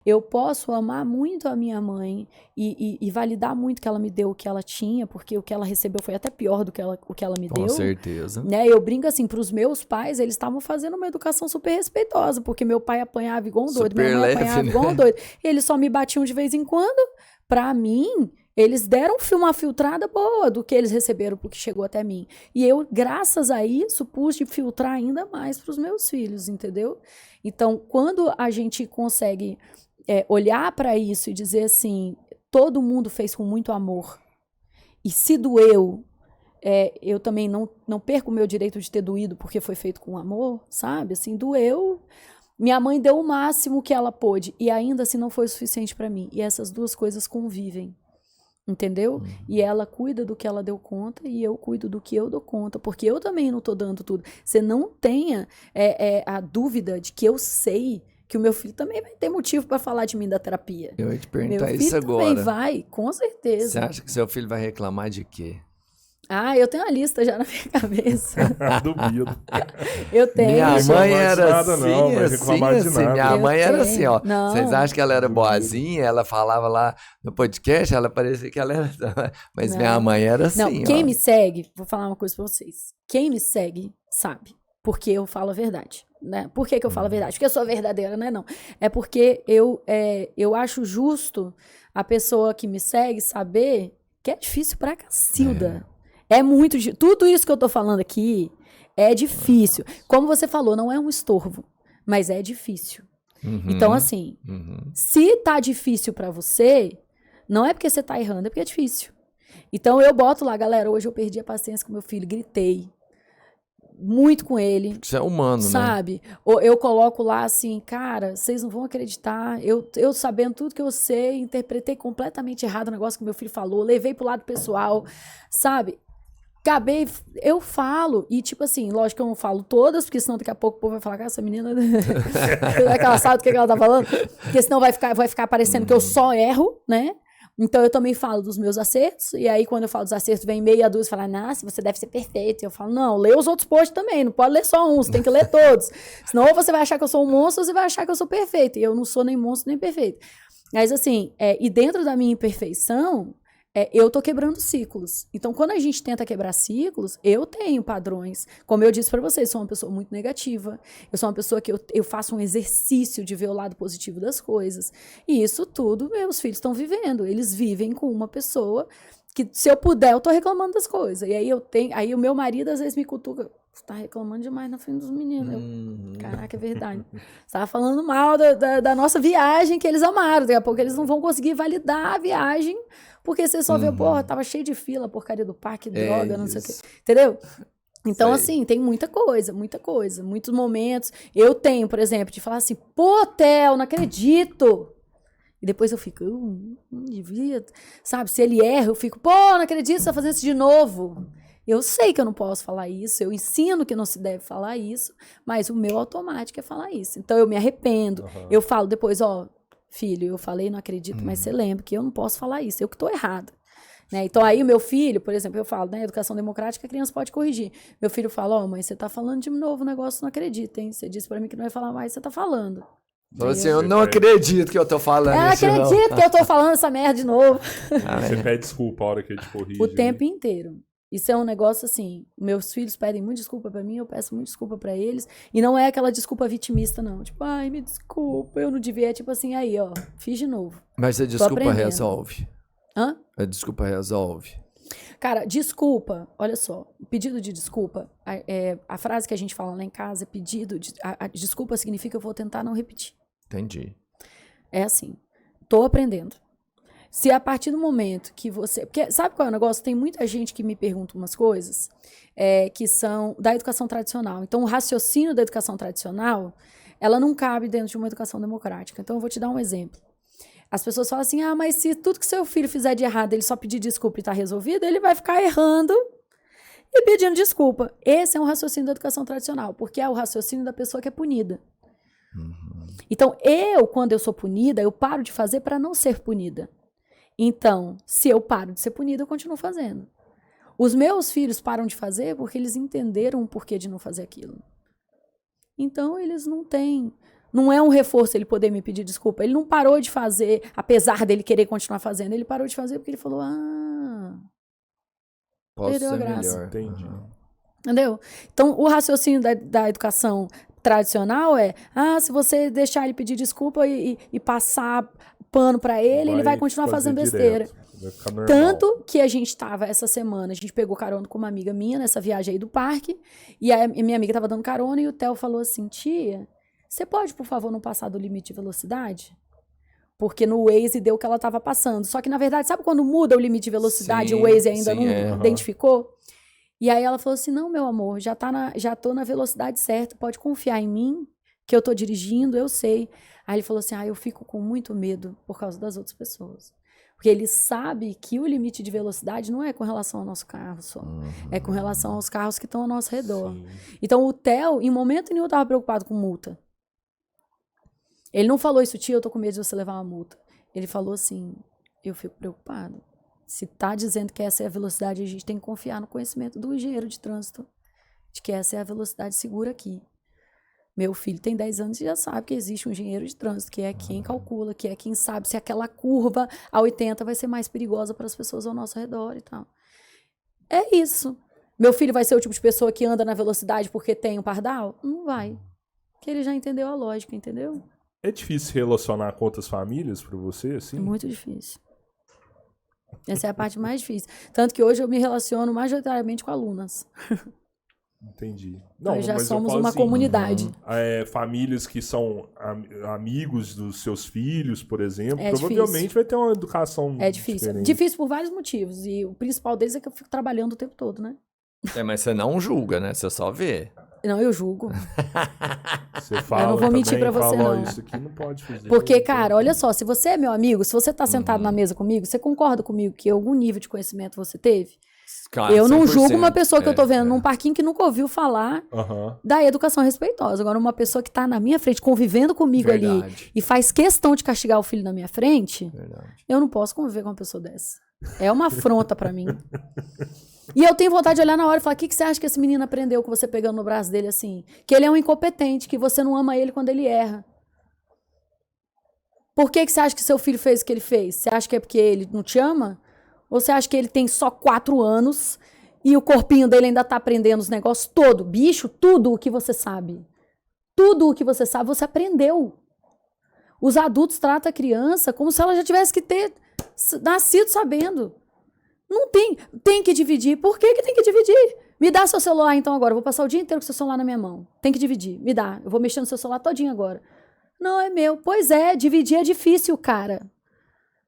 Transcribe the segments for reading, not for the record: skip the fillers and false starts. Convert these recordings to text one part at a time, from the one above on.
Eu posso amar muito a minha mãe e validar muito que ela me deu o que ela tinha, porque o que ela recebeu foi até pior do que o que ela me Com deu. certeza. Né? Eu brinco assim, pros meus pais, eles estavam fazendo uma educação super respeitosa, porque meu pai apanhava igual um doido, minha Super mãe leve, apanhava né? igual um doido. E eles só me batiam de vez em quando. Pra mim, eles deram uma filtrada boa do que eles receberam, porque chegou até mim. E eu, graças a isso, pude filtrar ainda mais pros meus filhos, entendeu? Então, quando a gente consegue olhar pra isso e dizer assim, todo mundo fez com muito amor. E se doeu, eu também não perco o meu direito de ter doído porque foi feito com amor, sabe? Assim, doeu. Minha mãe deu o máximo que ela pôde e ainda assim não foi o suficiente pra mim. E essas duas coisas convivem, entendeu? E ela cuida do que ela deu conta e eu cuido do que eu dou conta, porque eu também não tô dando tudo. Você não tenha a dúvida de que eu sei que o meu filho também vai ter motivo pra falar de mim da terapia. Eu ia te Meu perguntar filho isso também agora. vai, com Você certeza. acha que seu filho vai reclamar de quê? Ah, eu tenho uma lista já na minha cabeça. Duvido. Eu tenho. Minha Não vai mãe reclamar de era nada, não, assim, vai assim, reclamar de assim. nada. Minha Eu mãe era assim, tenho. ó. Não. Vocês acham que ela era Duvido. boazinha? Ela falava lá no podcast, ela parecia que ela era... Mas minha Não. mãe era Não, assim, quem ó. me segue, vou falar uma coisa pra vocês. Quem me segue sabe, porque eu falo a verdade, né? Por que eu falo a verdade? Porque eu sou verdadeira, né? Não. É porque eu acho justo a pessoa que me segue saber que é difícil pra cacilda. É muito difícil. Tudo isso que eu tô falando aqui é difícil. Como você falou, não é um estorvo, mas é difícil. Então, assim, se tá difícil pra você, não é porque você tá errando, é porque é difícil. Então eu boto lá, galera, hoje eu perdi a paciência com meu filho, gritei muito com ele, Isso é humano, né? sabe? Ou eu coloco lá assim, cara, vocês não vão acreditar, eu sabendo tudo que eu sei, interpretei completamente errado o negócio que meu filho falou, levei pro lado pessoal, sabe? Eu falo, e tipo assim, lógico que eu não falo todas, porque senão daqui a pouco o povo vai falar que essa menina, será que ela sabe do que ela tá falando? Porque senão vai ficar parecendo que eu só erro, né? Então eu também falo dos meus acertos, e aí quando eu falo dos acertos, vem meia dúzia e fala, nossa, você deve ser perfeito. E eu falo, não, lê os outros posts também, não pode ler só um, você tem que ler todos. Senão ou você vai achar que eu sou um monstro, ou você vai achar que eu sou perfeito. E eu não sou nem monstro, nem perfeito. Mas assim, e dentro da minha imperfeição, eu tô quebrando ciclos. Então, quando a gente tenta quebrar ciclos, eu tenho padrões. Como eu disse pra vocês, sou uma pessoa muito negativa. Eu sou uma pessoa que eu faço um exercício de ver o lado positivo das coisas. E isso tudo meus filhos estão vivendo. Eles vivem com uma pessoa que, se eu puder, eu tô reclamando das coisas. E aí o meu marido às vezes me cutuca. Você tá reclamando demais na frente dos meninos. Caraca, é verdade. Você tava falando mal da nossa viagem que eles amaram. Daqui a pouco eles não vão conseguir validar a viagem, porque você só vê, porra, tava cheio de fila, porcaria do parque, droga, não sei o quê. Entendeu? Então, assim, tem muita coisa, muitos momentos. Eu tenho, por exemplo, de falar assim, pô, Theo, não acredito. E depois eu fico, não devia, sabe? Se ele erra, eu fico, pô, não acredito, você tá fazendo isso de novo. Eu sei que eu não posso falar isso, eu ensino que não se deve falar isso, mas o meu automático é falar isso. Então eu me arrependo. Eu falo depois, ó, filho, eu falei, não acredito, mas você lembra que eu não posso falar isso, eu que tô errada. Né? Então aí o meu filho, por exemplo, eu falo, né, educação democrática, a criança pode corrigir. Meu filho fala, ó, mãe, você tá falando de novo o negócio, não acredita, hein? Você disse pra mim que não vai falar mais, você tá falando. Falou assim, eu não acredito que eu tô falando Eu não isso, não. acredito que eu tô falando essa merda de novo. Você pede desculpa a hora que ele te corrige. O tempo inteiro. Isso é um negócio assim, meus filhos pedem muita desculpa pra mim, eu peço muita desculpa pra eles, e não é aquela desculpa vitimista, não. Tipo, ai, me desculpa, eu não devia. É tipo assim, aí, ó, fiz de novo. Mas a desculpa resolve. Hã? A desculpa resolve. Cara, desculpa, olha só, pedido de desculpa, a frase que a gente fala lá em casa é pedido de... A desculpa significa eu vou tentar não repetir. Entendi. É assim, tô aprendendo. Se a partir do momento que você... Porque sabe qual é o negócio? Tem muita gente que me pergunta umas coisas que são da educação tradicional. Então, o raciocínio da educação tradicional, ela não cabe dentro de uma educação democrática. Então, eu vou te dar um exemplo. As pessoas falam assim, mas se tudo que seu filho fizer de errado, ele só pedir desculpa e tá resolvido, ele vai ficar errando e pedindo desculpa. Esse é um raciocínio da educação tradicional, porque é o raciocínio da pessoa que é punida. Então, quando eu sou punida, eu paro de fazer para não ser punida. Então, se eu paro de ser punida, eu continuo fazendo. Os meus filhos param de fazer porque eles entenderam o porquê de não fazer aquilo. Então, eles não têm Não é um reforço ele poder me pedir desculpa. Ele não parou de fazer, apesar dele querer continuar fazendo. Ele parou de fazer porque ele falou, Posso perdeu a ser graça. melhor. Entendi. Entendeu? Então, o raciocínio da educação tradicional é, se você deixar ele pedir desculpa e passar pano pra ele vai continuar fazer fazendo besteira. direto, vai ficar normal. Tanto que a gente tava essa semana, a gente pegou carona com uma amiga minha nessa viagem aí do parque, e a minha amiga tava dando carona e o Theo falou assim, tia, você pode, por favor, não passar do limite de velocidade? Porque no Waze deu o que ela tava passando. Só que, na verdade, sabe quando muda o limite de velocidade e o Waze ainda não identificou? E aí ela falou assim, não, meu amor, já tô na velocidade certa, pode confiar em mim, que eu tô dirigindo, eu sei. Aí ele falou assim, eu fico com muito medo por causa das outras pessoas. Porque ele sabe que o limite de velocidade não é com relação ao nosso carro só. É com relação aos carros que estão ao nosso redor. Sim. Então o Theo, em momento nenhum, estava preocupado com multa. Ele não falou isso, tia, eu tô com medo de você levar uma multa. Ele falou assim, eu fico preocupado. Se tá dizendo que essa é a velocidade, a gente tem que confiar no conhecimento do engenheiro de trânsito, de que essa é a velocidade segura aqui. Meu filho tem 10 anos e já sabe que existe um engenheiro de trânsito, que é quem calcula, que é quem sabe se aquela curva a 80 vai ser mais perigosa para as pessoas ao nosso redor e tal. É isso. Meu filho vai ser o tipo de pessoa que anda na velocidade porque tem um pardal? Não vai. Porque ele já entendeu a lógica, entendeu? É difícil relacionar com outras famílias para você, assim? É muito difícil. Essa é a parte mais difícil. Tanto que hoje eu me relaciono majoritariamente com alunas. Entendi. Nós já mas eu somos falo uma assim, comunidade. Famílias que são amigos dos seus filhos, por exemplo, É provavelmente difícil. vai ter uma educação É difícil. diferente. Difícil por vários motivos. E o principal deles é que eu fico trabalhando o tempo todo, né? Mas você não julga, né? Você só vê. Não, eu julgo. Você fala Eu não vou mentir também, pra você, fala, não. Isso aqui não pode fazer. Porque, cara, olha só, se você é meu amigo, se você tá sentado na mesa comigo, você concorda comigo que algum nível de conhecimento você teve? Claro, Eu não 100%, julgo uma pessoa que eu tô vendo num parquinho que nunca ouviu falar Aham. da educação respeitosa. Agora, uma pessoa que tá na minha frente, convivendo comigo ali, Verdade. e faz questão de castigar o filho na minha frente, Verdade. eu não posso conviver com uma pessoa dessa. É uma afronta pra mim. E eu tenho vontade de olhar na hora e falar, o que você acha que esse menino aprendeu com você pegando no braço dele assim? Que ele é um incompetente, que você não ama ele quando ele erra. Por que você acha que seu filho fez o que ele fez? Você acha que é porque ele não te ama? Ou você acha que ele tem só 4 anos e o corpinho dele ainda tá aprendendo os negócios todo? Bicho, tudo o que você sabe. Tudo o que você sabe, você aprendeu. Os adultos tratam a criança como se ela já tivesse que ter nascido sabendo. Não tem que dividir. Por que tem que dividir? Me dá seu celular então agora. Eu vou passar o dia inteiro com seu celular na minha mão. Tem que dividir. Me dá. Eu vou mexer no seu celular todinho agora. Não, é meu. Pois é, dividir é difícil, cara.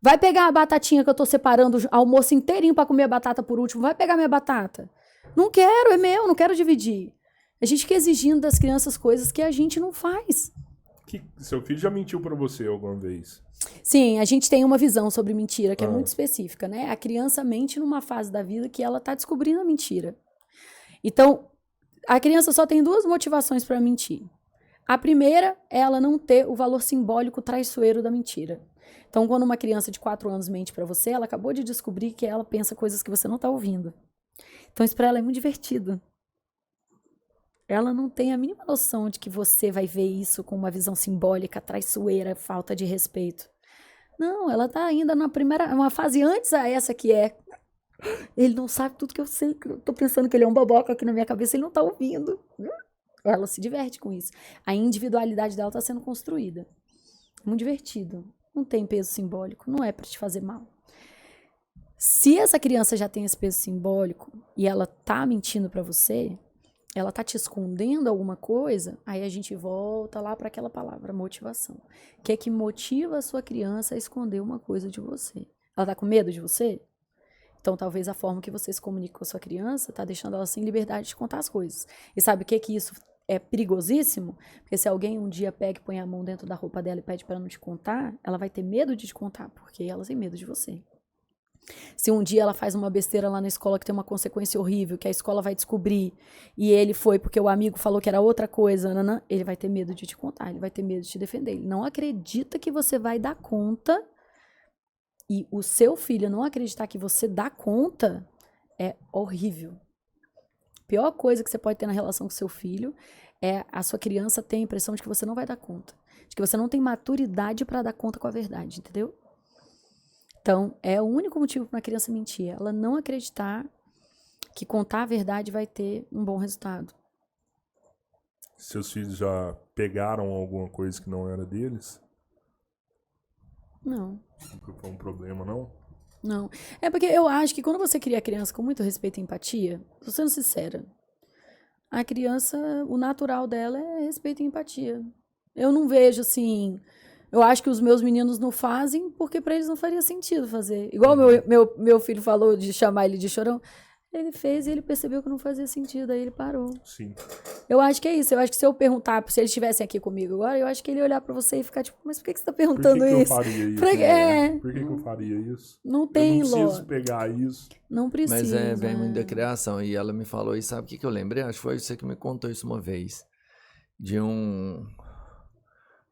Vai pegar a batatinha que eu tô separando o almoço inteirinho pra comer a batata por último. Vai pegar minha batata. Não quero, é meu. Não quero dividir. A gente fica exigindo das crianças coisas que a gente não faz. Seu filho já mentiu pra você alguma vez? Sim, a gente tem uma visão sobre mentira que é muito específica, né? A criança mente numa fase da vida que ela tá descobrindo a mentira. Então, a criança só tem 2 motivações para mentir. A primeira é ela não ter o valor simbólico traiçoeiro da mentira. Então, quando uma criança de 4 anos mente para você, ela acabou de descobrir que ela pensa coisas que você não tá ouvindo. Então, isso para ela é muito divertido. Ela não tem a mínima noção de que você vai ver isso com uma visão simbólica, traiçoeira, falta de respeito. Não, ela tá ainda uma fase antes a essa que é. Ele não sabe tudo que eu sei, que eu tô pensando que ele é um boboca aqui na minha cabeça, ele não tá ouvindo. Ela se diverte com isso. A individualidade dela tá sendo construída. É muito divertido. Não tem peso simbólico, não é para te fazer mal. Se essa criança já tem esse peso simbólico e ela tá mentindo para você, ela tá te escondendo alguma coisa, aí a gente volta lá para aquela palavra, motivação. O que é que motiva a sua criança a esconder uma coisa de você? Ela tá com medo de você? Então, talvez a forma que você se comunica com a sua criança tá deixando ela sem liberdade de contar as coisas. E sabe o que é que isso é perigosíssimo? Porque se alguém um dia pega e põe a mão dentro da roupa dela e pede para não te contar, ela vai ter medo de te contar, porque ela tem medo de você. Se um dia ela faz uma besteira lá na escola que tem uma consequência horrível, que a escola vai descobrir, e ele foi porque o amigo falou que era outra coisa, ele vai ter medo de te contar, ele vai ter medo de te defender. Ele não acredita que você vai dar conta, e o seu filho não acreditar que você dá conta é horrível. pior coisa que você pode ter na relação com seu filho é a sua criança ter a impressão de que você não vai dar conta. De que você não tem maturidade para dar conta com a verdade, entendeu? Então, é o único motivo para uma criança mentir. Ela não acreditar que contar a verdade vai ter um bom resultado. Seus filhos já pegaram alguma coisa que não era deles? Não. Nunca foi um problema, não? Não. É porque eu acho que quando você cria a criança com muito respeito e empatia, tô sendo sincera, a criança, o natural dela é respeito e empatia. Eu não vejo assim. Eu acho que os meus meninos não fazem porque para eles não faria sentido fazer. Igual meu filho falou de chamar ele de chorão. Ele fez e ele percebeu que não fazia sentido, aí ele parou. Sim. Eu acho que é isso. Eu acho que se eu perguntar, se eles estivessem aqui comigo agora, eu acho que ele ia olhar pra você e ficar tipo, mas por que você tá perguntando Por que isso? eu faria isso? Por que eu faria isso? Não tem, Eu não preciso Ló. pegar isso. Não precisa. Mas vem muito da criação. E ela me falou, e sabe o que eu lembrei? Acho que foi você que me contou isso uma vez. De um...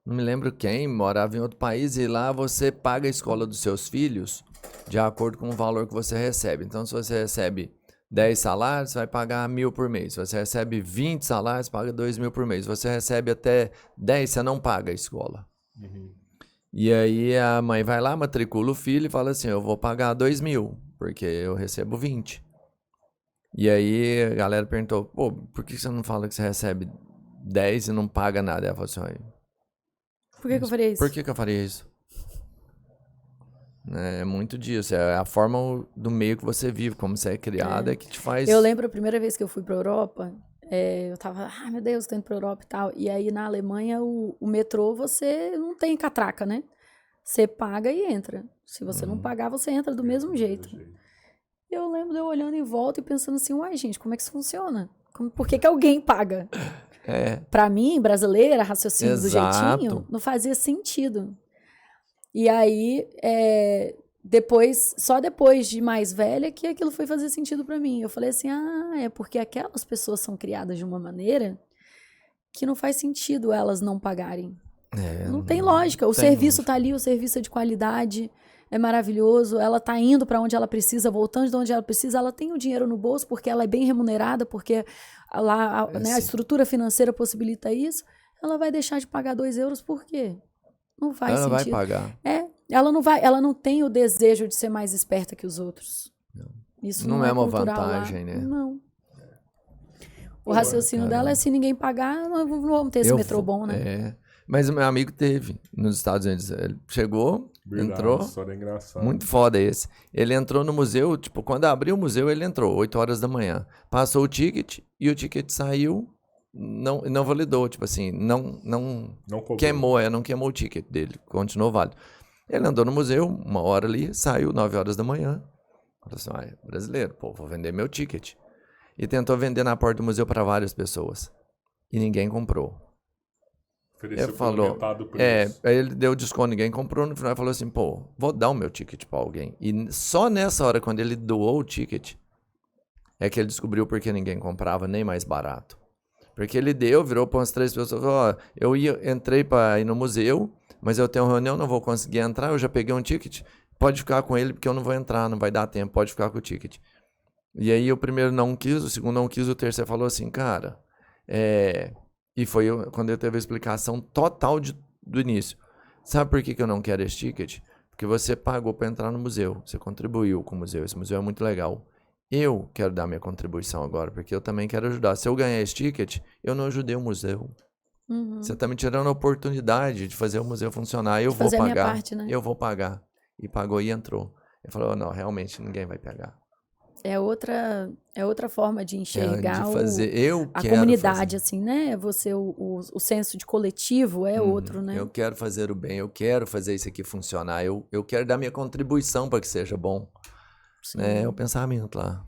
Não me lembro quem, morava em outro país, e lá você paga a escola dos seus filhos de acordo com o valor que você recebe. Então, se você recebe 10 salários, você vai pagar 1.000 por mês. Se você recebe 20 salários, paga 2.000 por mês. Se você recebe até 10, você não paga a escola. Uhum. E aí a mãe vai lá, matricula o filho e fala assim, eu vou pagar 2.000, porque eu recebo 20. E aí a galera perguntou, pô, por que você não fala que você recebe 10 e não paga nada? Ela falou assim, olha, Por que eu faria isso? por que eu faria isso? É muito disso, é a forma do meio que você vive, como você é criado, é que te faz... Eu lembro a primeira vez que eu fui pra Europa, eu tava, meu Deus, tô indo pra Europa e tal. E aí na Alemanha, o metrô, você não tem catraca, né? Você paga e entra. Se você não pagar, você entra do mesmo jeito. Eu lembro de eu olhando em volta e pensando assim, uai, gente, como é que isso funciona? Por que alguém paga? Pra mim, brasileira, raciocínio do jeitinho, não fazia sentido. E aí, só depois de mais velha que aquilo foi fazer sentido pra mim. Eu falei assim, é porque aquelas pessoas são criadas de uma maneira que não faz sentido elas não pagarem. Não tem lógica. O serviço tá ali, o serviço é de qualidade, é maravilhoso, ela tá indo pra onde ela precisa, voltando de onde ela precisa, ela tem o dinheiro no bolso porque ela é bem remunerada, porque lá, né, a estrutura financeira possibilita isso. Ela vai deixar de pagar 2 euros por quê? Não faz ela sentido. vai pagar. Ela não tem o desejo de ser mais esperta que os outros. Isso não é uma vantagem, lá. né? Não. O raciocínio dela é se ninguém pagar, não vamos ter esse metrô bom, né? Mas o meu amigo teve nos Estados Unidos. Ele chegou, entrou. História engraçada. Muito foda esse. Ele entrou no museu, tipo, quando abriu o museu, ele entrou, 8 horas da manhã. Passou o ticket e o ticket saiu. Não validou, tipo assim, não queimou, não queimou o ticket dele, continuou válido. Ele andou no museu, 1 hora ali, saiu 9 horas da manhã. Falou assim, brasileiro, pô, vou vender meu ticket. E tentou vender na porta do museu para várias pessoas. E ninguém comprou. Ofereceu Ele falou, aí ele deu desconto, ninguém comprou, no final ele falou assim, pô, vou dar o meu ticket para alguém. E só nessa hora, quando ele doou o ticket, é que ele descobriu porque ninguém comprava, nem mais barato. Porque ele virou para umas 3 pessoas, falou, entrei para ir no museu, mas eu tenho uma reunião, não vou conseguir entrar, eu já peguei um ticket, pode ficar com ele porque eu não vou entrar, não vai dar tempo, pode ficar com o ticket. E aí o primeiro não quis, o segundo não quis, o terceiro falou assim, cara, e foi quando eu teve a explicação total do início. Sabe por que eu não quero esse ticket? Porque você pagou para entrar no museu, você contribuiu com o museu, esse museu é muito legal. Eu quero dar minha contribuição agora, porque eu também quero ajudar. Se eu ganhar esse ticket, eu não ajudei o museu. Uhum. Você está me tirando a oportunidade de fazer o museu funcionar. Eu vou fazer pagar. A minha parte, né? Eu vou pagar. E pagou e entrou. Ele falou, não, realmente ninguém vai pegar. É outra forma de enxergar de fazer. a comunidade, assim, né? O senso de coletivo é outro, né? Eu quero fazer o bem, eu quero fazer isso aqui funcionar, eu quero dar minha contribuição para que seja bom. É o pensamento lá.